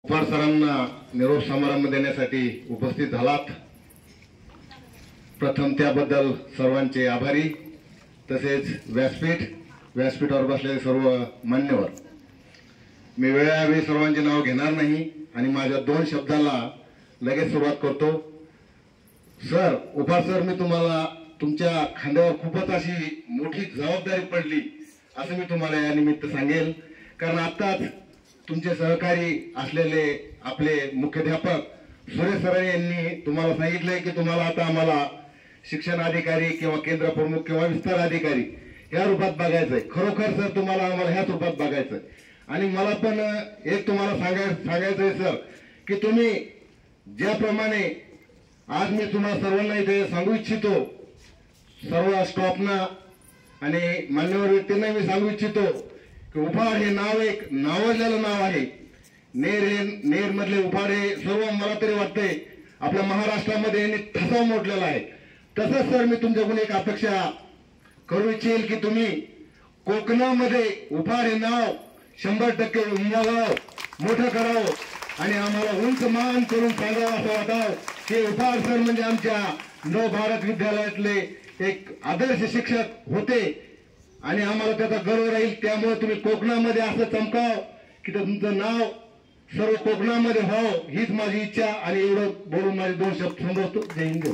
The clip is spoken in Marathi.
उपवार सरांना निरोप समारंभ देण्यासाठी उपस्थित झालात। प्रथम त्याबद्दल सर्वांचे आभारी। तसेच व्यासपीठावर बसलेले सर्व मान्यवर, मी वेळोवेळी सर्वांचे नाव घेणार नाही आणि माझ्या दोन शब्दाला लगेच सुरुवात करतो। सर, उपवार सर, मी तुम्हाला तुमच्या खांद्यावर खूपच अशी मोठी जबाबदारी पडली असं मी तुम्हाला या निमित्त सांगेल। कारण आताच तुमचे सहकारी असलेले आपले मुख्याध्यापक सुरेश सर यांनी तुम्हाला सांगितलंय की तुम्हाला आता आम्हाला शिक्षण अधिकारी किंवा केंद्र प्रमुख किंवा विस्तार अधिकारी या रूपात बघायचंय। खरोखर सर तुम्हाला आम्हाला ह्याच रूपात बघायचंय। आणि मला पण एक तुम्हाला सांगायचंय सर की तुम्ही ज्याप्रमाणे आज मी तुम्हाला सर्वांना इथे सांगू इच्छितो, सर्व स्टॉफना आणि मान्यवर व्यक्तींना मी सांगू इच्छितो की उफाड हे नाव एक नावाजलेलं नाव आहे। नेर मधले उफाड हे सर्व मला तरी वाटतंय आपल्या महाराष्ट्रामध्ये यांनी ठसा मोडलेला आहे। तसंच सर मी तुमच्याकडून एक अपेक्षा करू इच्छेल की तुम्ही कोकणामध्ये उफाड हे नाव 100% उमगावं, मोठं करावं आणि आम्हाला उंच मान करून सांगावं असं वाटावं की उफाड सर म्हणजे आमच्या नव भारत विद्यालयातले एक आदर्श शिक्षक होते आणि आम्हाला त्याचा गर्व राहील। त्यामुळे तुम्ही कोकणामध्ये असं चमकाव की तुमचं नाव सर्व कोकणामध्ये व्हावं हीच माझी इच्छा। आणि एवढं बोलून माझे दोन शब्द संपवतो। जय हिंद।